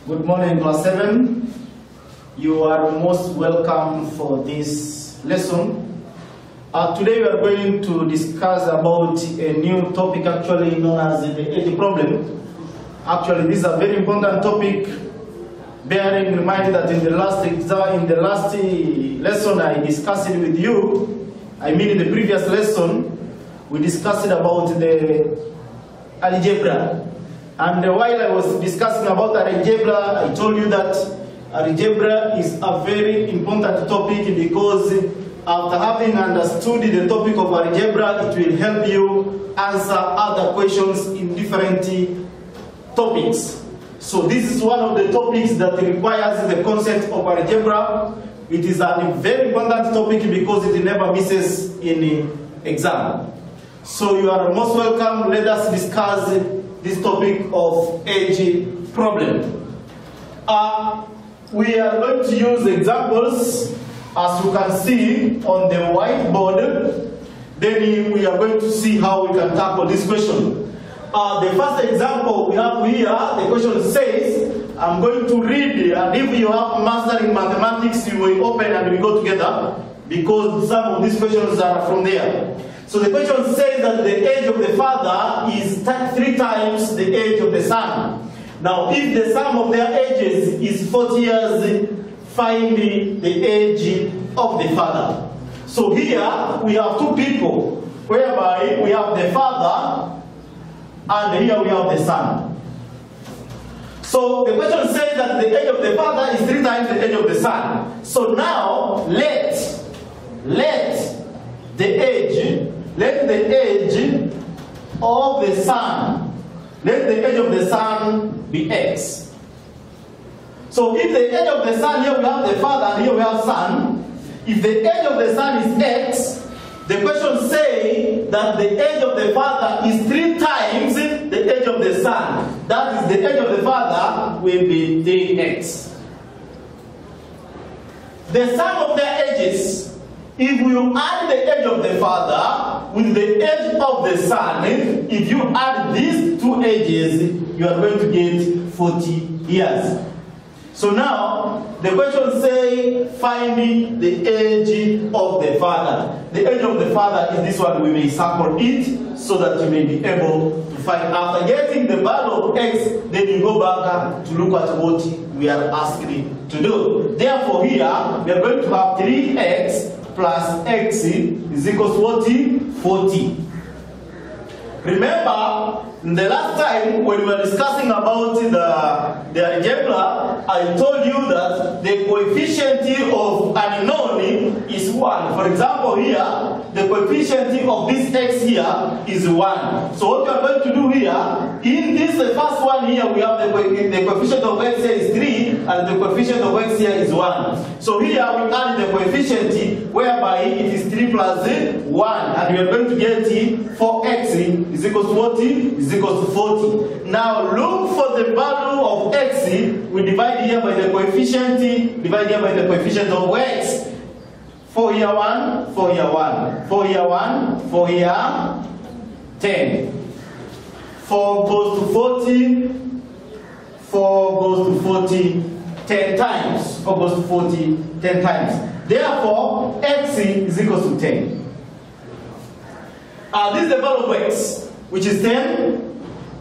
Good morning, class 7. You are most welcome for this lesson. Today we are going to discuss about a new topic actually known as the age problem. Actually, this is a very important topic, bearing in mind that in the last lesson I discussed it with you. I mean in the previous lesson, we discussed about the algebra. And while I was discussing about algebra, I told you that algebra is a very important topic because after having understood the topic of algebra, it will help you answer other questions in different topics. So this is one of the topics that requires the concept of algebra. It is a very important topic because it never misses in exam. So you are most welcome. Let us discuss this topic of age problem. We are going to use examples as you can see on the whiteboard. Then we are going to see how we can tackle this question. The first example we have here, the question says, I'm going to read, and if you have master in mathematics, you will open and we go together because some of these questions are from there. So the question says that the age of the father is 3 times the age of the son. Now, if the sum of their ages is 40 years, find the age of the father. So here we have 2 people, whereby we have the father and here we have the son. So the question says that the age of the father is 3 times the age of the son. So now let the age of the son, let the age of the son be x. So if the age of the son, here we have the father and here we have son. If the age of the son is x, the question says that the age of the father is 3 times the age of the son. That is, the age of the father will be 3x. The sum of their ages, if you add the age of the father with the age of the son, if you add these 2 ages, you are going to get 40 years. So now, the question says, find the age of the father. The age of the father is this one. We may circle it so that you may be able to find. After getting the value of x, then you go back to look at what we are asking to do. Therefore here, we are going to have 3x plus x is equals to what? 40. Remember, the last time when we were discussing about the algebra, I told you that the coefficient of an unknown is 1. For example here, the coefficient of this x here is 1. So what we are going to do here, in this first one here, we have the coefficient of x here is 3, and the coefficient of x here is 1. So here we add the coefficient, whereby it is 3 plus 1, and we are going to get 4x is equals to what? Is equals to 40. Now look for the value of x. We divide here by the coefficient, divide here by the coefficient of x. 4 here 1, 4 here 1, 4 here 1, 4 here 10. 4 goes to 40, 4 goes to 40 10 times. 4 goes to 40 10 times. Therefore, x is equal to 10. This is the value of x, which is 10.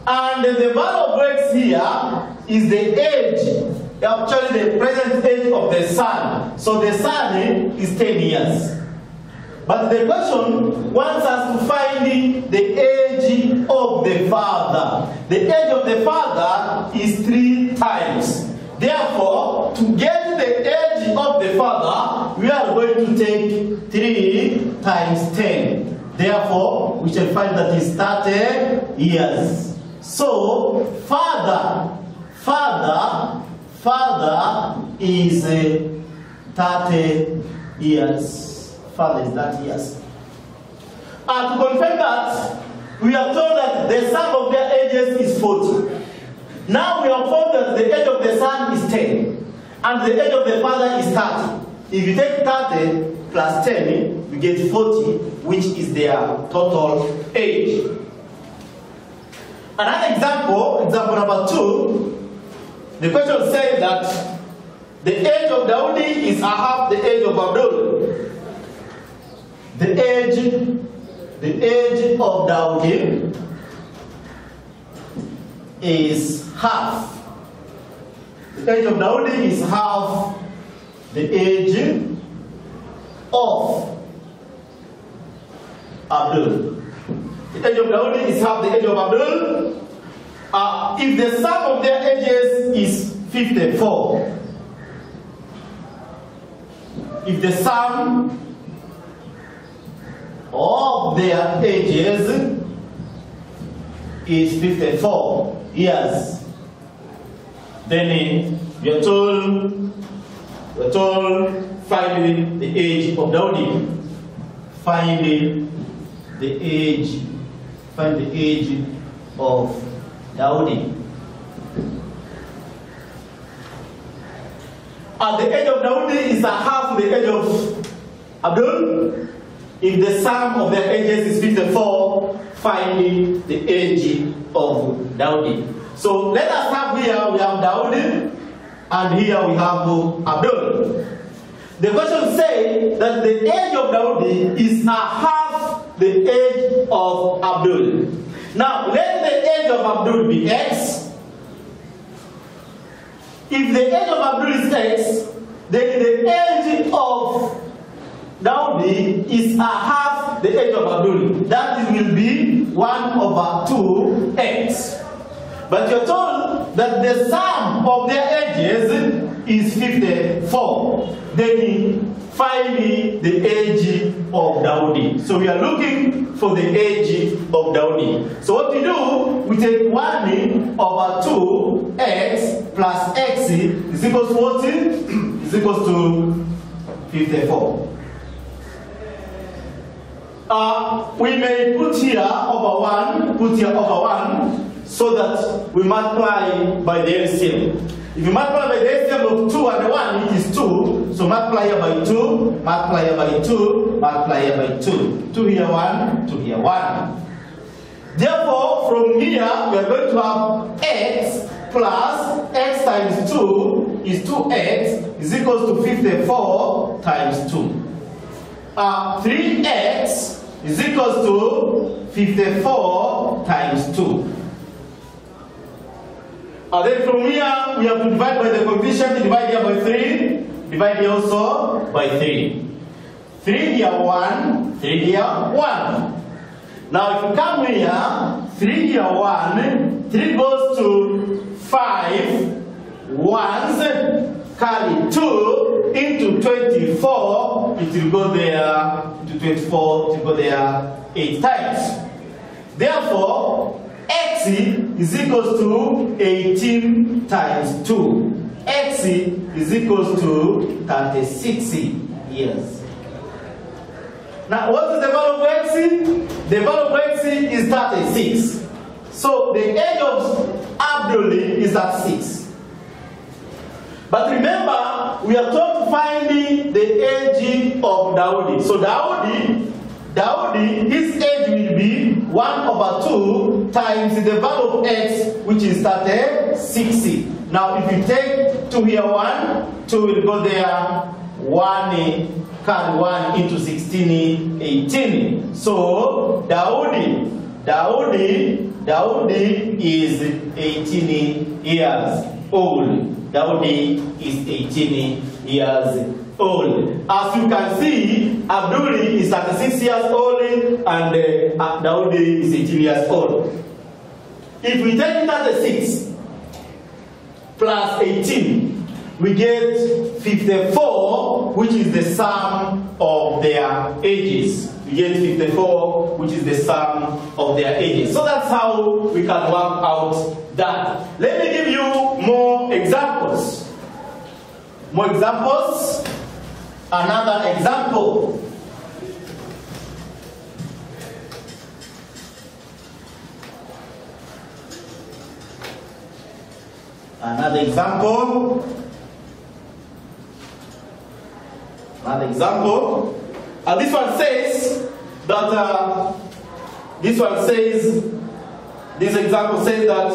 And the value of x here is the age, actually the present age of the son. So the son is 10 years. But the question wants us to find the age of the father. The age of the father is 3 times. Therefore, to get the age of the father, we are going to take 3 times 10. Therefore, we shall find that is 30 years. So, father is 30 years. Father is 30 years. And to confirm that, we are told that the sum of their ages is 40. Now we have found that the age of the son is 10, and the age of the father is 30. If you take 30 plus 10, you get 40, which is their total age. Another example, example number 2, The question says that the age of Daudi is half the age of Abdul. The age of Daudi is half. The age of Daudi is half the age of Abdul. The age of Daudi is half the age of Abdul. If the sum of their ages is 54, if the sum of their ages is 54 years, then we are told find the age of Daudi. Find the age of Daudi. The age of Daudi is half the age of Abdul. If the sum of their ages is 54, find the age of Daudi. So let us have here, we have Daudi, and here we have Abdul. The question says that the age of Daudi is half the age of Abdul. Now, let the age of Abdul be X. If the age of Abdul is X, then the age of Daudi is half the age of Abdul. That will be 1/2x. But you're told that the sum of their ages is 54. Then find the age of Daudi. So we are looking for the age of Daudi. So what we do, we take 1/2x plus x is equals to what? Is equals to 54. We may put here over 1, so that we multiply by the LCM. If you multiply by the LCM of 2 and 1, it is 2. So multiply here by 2, multiply here by 2, multiply here by 2. 2 here 1, 2 here 1. Therefore, from here, we are going to have x plus x times 2 is 2x is equals to 54 times 2. 3x is equals to 54 times 2. Then from here, we have to divide by the coefficient. Divide here by 3. Divide here also by 3. 3 here 1. 3 here 1. Now if you come here, 3 here 1. 3 goes to 5 ones. Carry 2 into 24. It will go there to 24. It will go there 8 times. Therefore, x is equals to 18 times 2. X is equals to 36 years. Now, what is the value of x? The value of x is 36. So, the age of Abdul is at 6. But remember, we are told to find the age of Daudi. So, Daudi, his age will be 1/2 times the value of x, which is 36. Now, if you take 2 here 1, 2 will go there, 1 carry 1 into 16, 18. So, Daudi is 18 years old. Daudi is 18 years old. As you can see, Abdul is 36 years old and Daudi is 18 years old. If we take 36 plus 18, we get 54, which is the sum of their ages. We get 54, which is the sum of their ages. So that's how we can work out that. Let me give you more examples. More examples. Another example. Another example. Another example. This one says that this example says that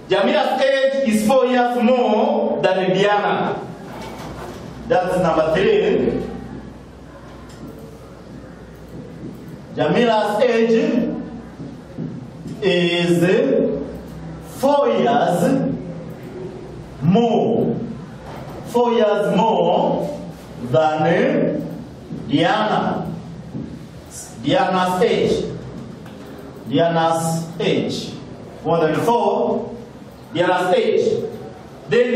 Jamira's age is 4 years more than Diana. That's number 3. Jamira's age is 4 years more. 4 years more than Diana. Diana's age. Diana's age. More than 4. Diana's age. Then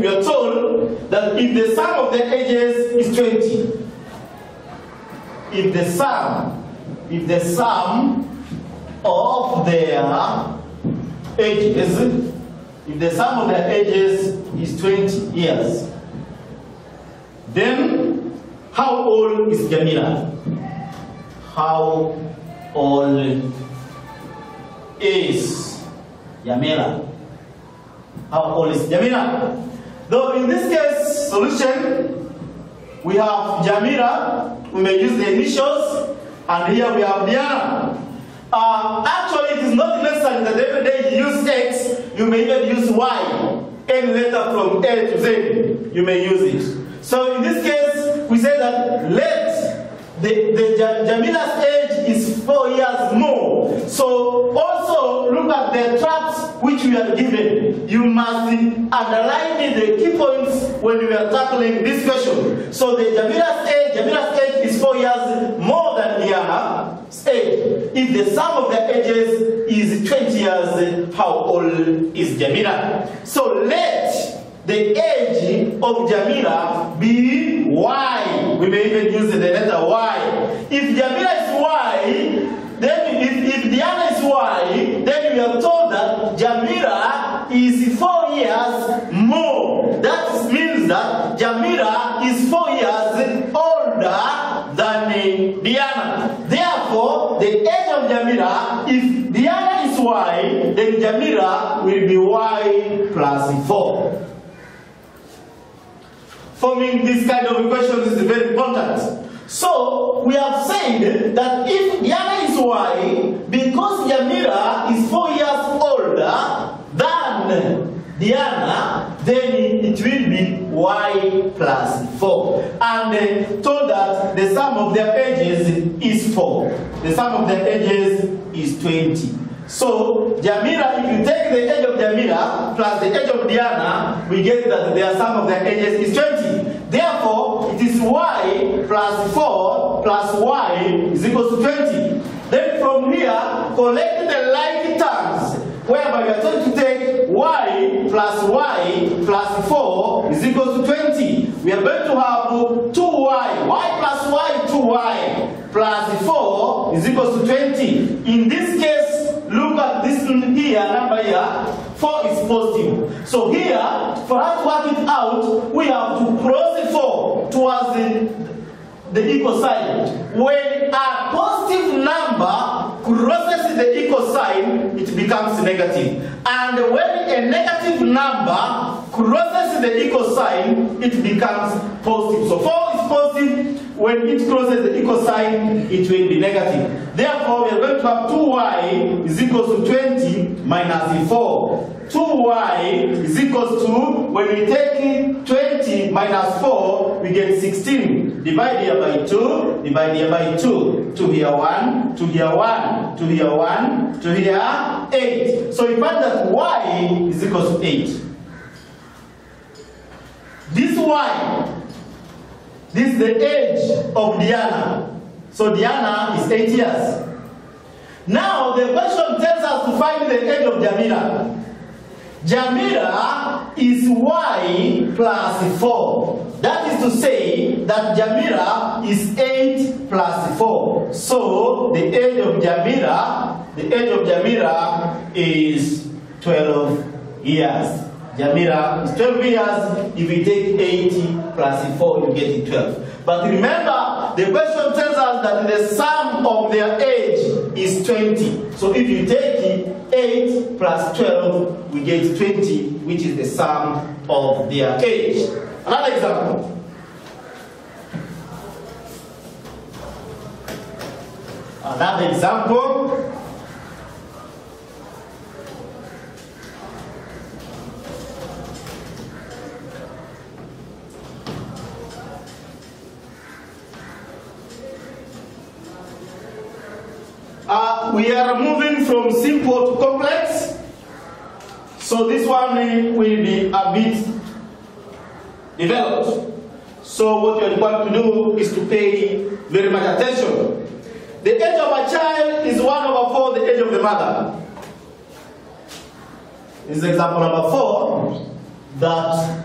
we are told that if the sum of their ages is 20, if the sum of their ages, if the sum of their ages is 20 years, then how old is Jamila? How old is Jamila? How old is Jamila? Though in this case solution, we have Jamila, we may use the initials, and here we have Diana. Actually, it is not necessary that every day you use X, you may even use Y. Any letter from A to Z, you may use it. So in this case, we say that Jamila's age is 4 years more. So also look at the traps which we are given. You must underline the key points when we are tackling this question. So the Jamila's age is 4 years more than Diana's age. If the sum of their ages is 20 years, how old is Jamila? So let the age of Jamila be Y. We may even use the letter Y. If Jamila is Y, then if Diana is Y, then we are told that Jamila is 4 years more. That means that Jamila is 4 years older than Diana. Therefore, the age of Jamila, if Diana is Y, then Jamila will be Y plus 4. Forming this kind of equations is very important. So, we have said that if Diana is Y, because Jamila is 4 years older than Diana, then it will be Y plus 4. And told that the sum of their ages is 4. The sum of their ages is 20. So, Jamila, if you take the age of Jamila plus the age of Diana, we get that their sum of their ages is 20. Therefore, it is Y plus 4 plus Y is equal to 20. Then from here, collect the like terms, whereby we are going to take Y plus 4 is equal to 20. We are going to have 2Y. Y plus Y, 2Y plus 4 is equal to 20. In this case, look at this here, number here, 4 is positive. So here, for us to work it out, we have to cross the 4 towards the equal sign. When a positive number crosses the equal sign, it becomes negative. And when a negative number crosses the equal sign, it becomes positive. So 4 is positive. When it crosses the equal sign, it will be negative. Therefore, we are going to have 2y is equal to 20 minus 4. 2y is equal to, when we take 20 minus 4, we get 16. Divide here by 2, divide here by 2. 2 here 1, 2 here 1, 2 here 1, 2 here 8. So we find that y is equal to 8. This y, this is the age of Diana. So Diana is 8 years. Now the question tells us to find the age of Jamila. Jamila is y plus 4. That is to say that Jamila is 8 plus 4. So the age of Jamila is 12 years. Jamila is 12 years. If we take 80 plus 4, you get it 12. But remember, the question tells us that the sum of their age is 20. So if you take 8 plus 12, we get 20, which is the sum of their age. Another example. we are moving from simple to complex. So this one will be a bit developed. So what you are required to do is to pay very much attention. The age of a child is 1/4 the age of the mother. This is example number 4, that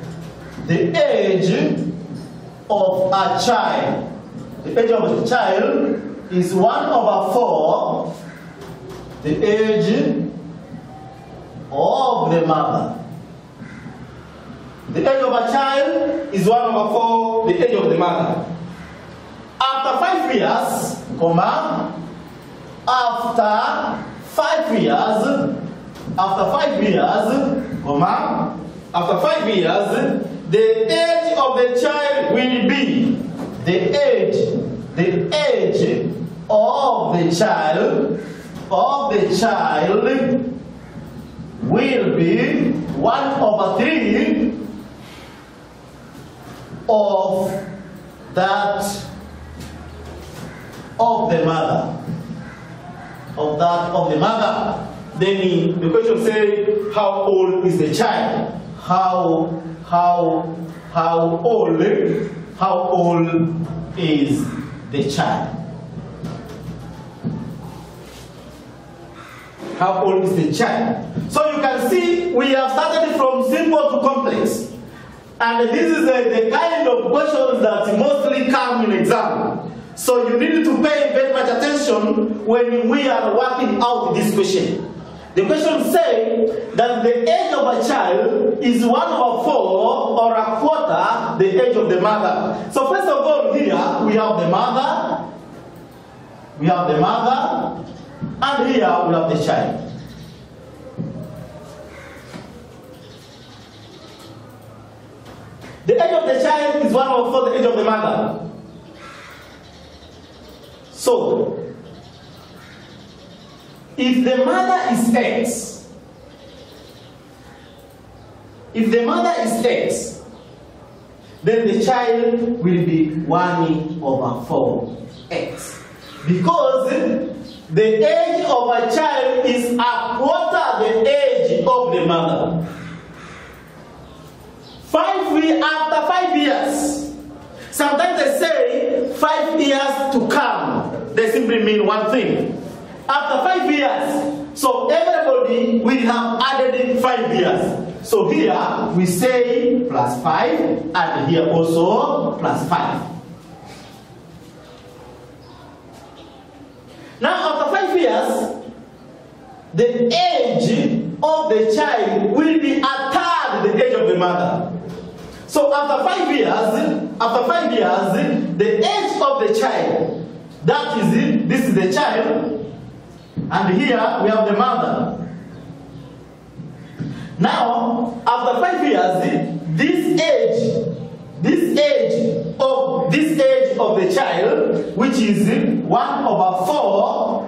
the age of a child, the age of a child is 1/4 the age of the mother. The age of a child is 1/4 the age of the mother. After 5 years, comma, after 5 years, comma, after 5 years, the age of the child will be the age of the child will be 1/3 of that of the mother. Then the question says, how old is the child? How old is the child? How old is the child? So you can see we have started from simple to complex. And this is the kind of questions that mostly come in exam. So you need to pay very much attention when we are working out this question. The question says that the age of a child is 1/4 or 1/4 the age of the mother. So first of all, here we have the mother, and here we have the child. The age of the child is 1/4 the age of the mother. So, if the mother is X, then the child will be 1/4 X. Because the age of a child is 1/4 the age of the mother. After 5 years, sometimes they say 5 years to come. They simply mean one thing. After 5 years, so everybody will have added 5 years. So here we say +5, and here also +5. Now after 5 years, the age of the child will be 1/3 the age of the mother. So after 5 years, the age of the child, that is it, this is the child, and here we have the mother. Now, after 5 years, this age of the child, which is 1/4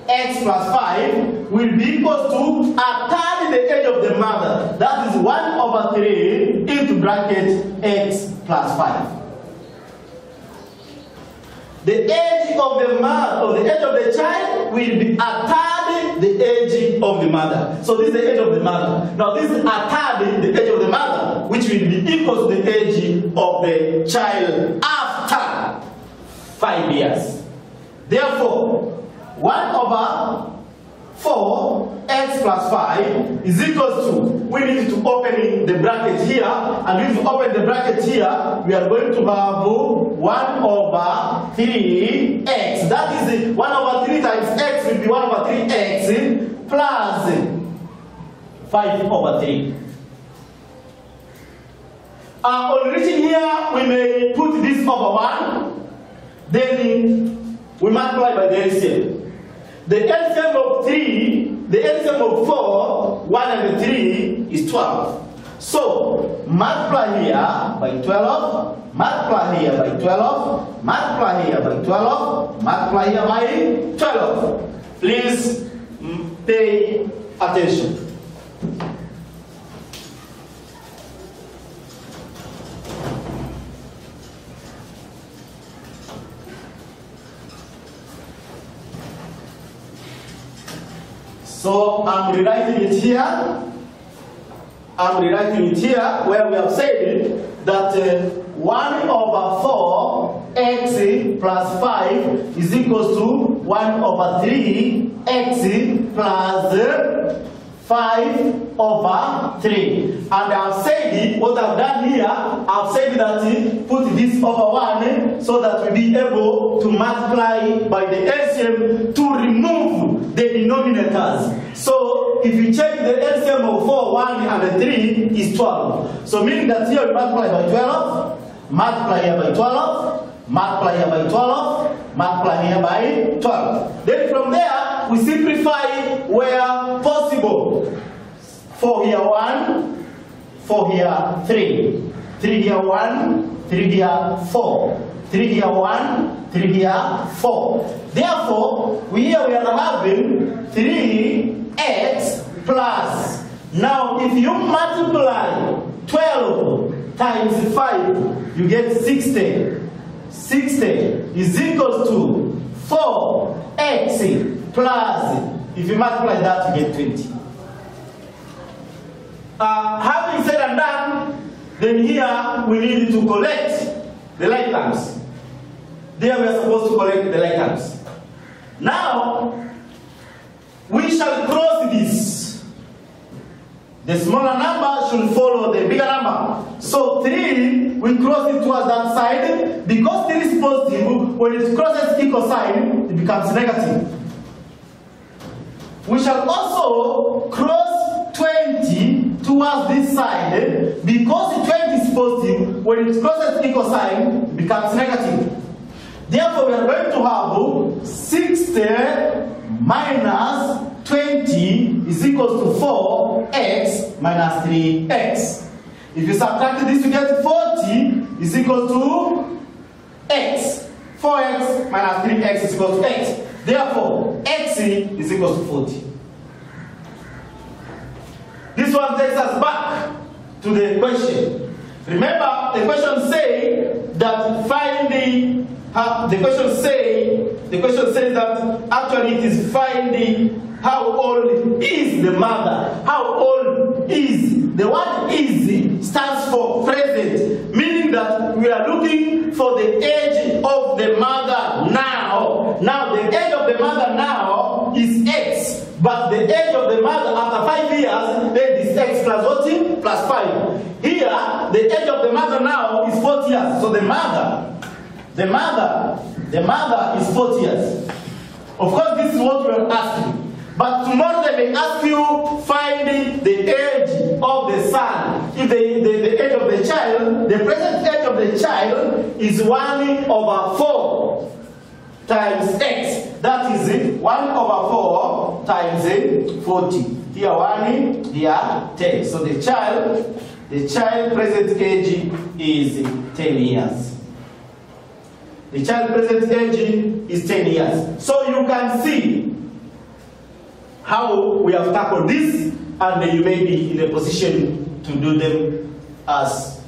X plus 5, will be equal to 1/3 the age of the mother. That is 1/3 into bracket X plus 5. The age of the mother, or the age of the child, will be 1/3 the age of the mother. So this is the age of the mother. Now this is 1/3 the age of the mother, which will be equal to the age of the child after 5 years. Therefore, 1/4 X plus 5 is equal to, we need to open the bracket here, and if you open the bracket here, we are going to have 1/3x. That is 1/3 times x will be 1/3x plus 5/3. On reaching here, we may put this over 1, then we multiply by the LCM. The LCM of 3, the LCM of 4, 1 and 3 is 12. So, multiply here by 12, multiply here by 12, multiply here by 12, multiply here by 12. Please pay attention. I'm rewriting it here. I'm rewriting it here where we have said that 1 over 4 x plus 5 is equals to 1 over 3 x plus 5 over 3. And I've said it, what I've done here, I've said that put this over 1 so that we'll be able to multiply by the LCM to remove the denominators. So if you check the LCM of 4, 1 and 3 is 12. So meaning that here we multiply by 12, multiply here by 12, multiply here by 12, multiply here by 12. Then from there, we simplify where possible. 4 here 1, 4 here 3. 3 here 1, 3 here 4. 3 here 1, 3 here 4. Therefore, we are having 3x plus. Now, if you multiply 12 times 5, you get 60. 60 is equal to 4x plus, if you multiply that, you get 20. Having said and done, then here we need to collect the like terms. There we are supposed to collect the like terms. Now, we shall cross this. The smaller number should follow the bigger number. So 3, we cross it towards that side. Because 3 is positive, when it crosses equal sign, it becomes negative. We shall also cross 20 towards this side. Because 20 is positive, when it crosses equal sign, it becomes negative. Therefore, we are going to have 60 minus 20 is equal to 4x minus 3x. If you subtract this, you get 40 is equal to x. 4x minus 3x is equal to x. Therefore, x is equal to 40. This one takes us back to the question. Remember, the question says that the question says that actually it is finding how old is the mother. How old is? The word is stands for present, meaning that we are looking for the age of the mother now. Now the age of the mother now is x, but the age of the mother after 5 years, then is x plus what? Plus 5. Here, the age of the mother now is 40 years. So the mother is 40 years. Of course, this is what we are asking. But tomorrow they may ask you finding the age of the son. If the age of the child, the present age of the child is 1 over 4 times x. That is 1 over 4 times 40. Here 1, here 10. So the child present age is 10 years. The child present age is 10 years. So you can see how we have tackled this, and you may be in a position to do them as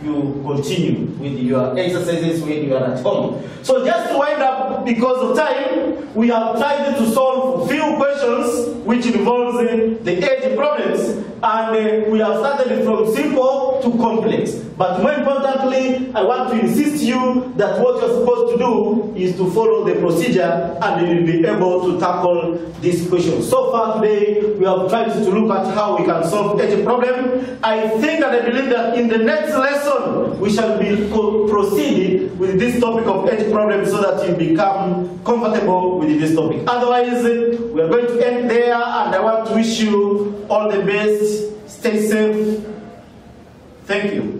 you continue with your exercises when you are at home. So just to wind up, because of time, we have tried to solve a few questions which involves the age problems, and we have started from simple to complex. But more importantly, I want to insist you that what you're supposed to do is to follow the procedure, and you will be able to tackle this question. So far today, we have tried to look at how we can solve age problem. I think and I believe that in the next lesson, we shall be proceeding with this topic of age problem so that you become comfortable with this topic. Otherwise, we are going to end there, and I want to wish you all the best. Stay safe. Thank you.